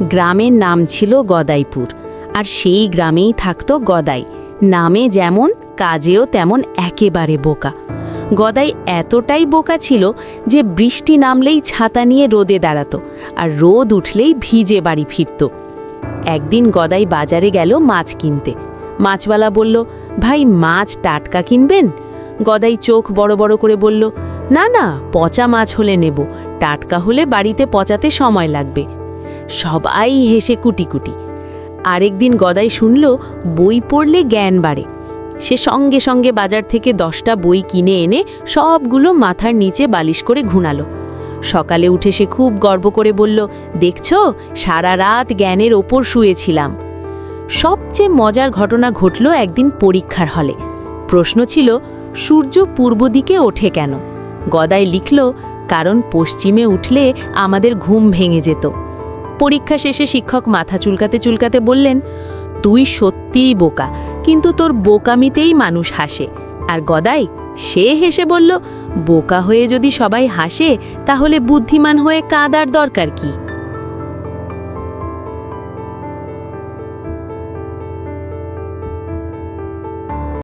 গ্রামের নাম ছিল গদাইপুর, আর সেই গ্রামেই থাকত গদাই। নামে যেমন, কাজেও তেমন একেবারে বোকা। গদাই এতটাই বোকা ছিল যে বৃষ্টি নামলেই ছাতা নিয়ে রোদে দাঁড়াতো, আর রোদ উঠলেই ভিজে বাড়ি ফিরত। একদিন গদাই বাজারে গেল মাছ কিনতে। মাছওয়ালা বলল, ভাই মাছ টাটকা কিনবেন? গদাই চোখ বড় বড় করে বলল, না না, পচা মাছ হলে নেব, টাটকা হলে বাড়িতে পচাতে সময় লাগবে। সবাই হেসে কুটি কুটি। আরেকদিন গদাই শুনল বই পড়লে জ্ঞান বাড়ে। সে সঙ্গে সঙ্গে বাজার থেকে 10টা বই কিনে এনে সবগুলো মাথার নিচে বালিশ করে ঘুমালো। সকালে উঠে সে খুব গর্ব করে বলল, দেখছো, সারা রাত জ্ঞানের ওপর শুয়েছিলাম। সবচেয়ে মজার ঘটনা ঘটল একদিন পরীক্ষার হলে। প্রশ্ন ছিল, সূর্য পূর্ব দিকে ওঠে কেন? গদাই লিখল, কারণ পশ্চিমে উঠলে আমাদের ঘুম ভেঙে যেত। পরীক্ষা শেষে শিক্ষক মাথা চুলকাতে চুলকাতে বললেন, তুই সত্যিই বোকা, কিন্তু তোর বোকামিতেই মানুষ হাসে। আর গদাই, সে হেসে বলল, বোকা হয়ে যদি সবাই হাসে, তাহলে বুদ্ধিমান হয়ে কাঁদার দরকার কি?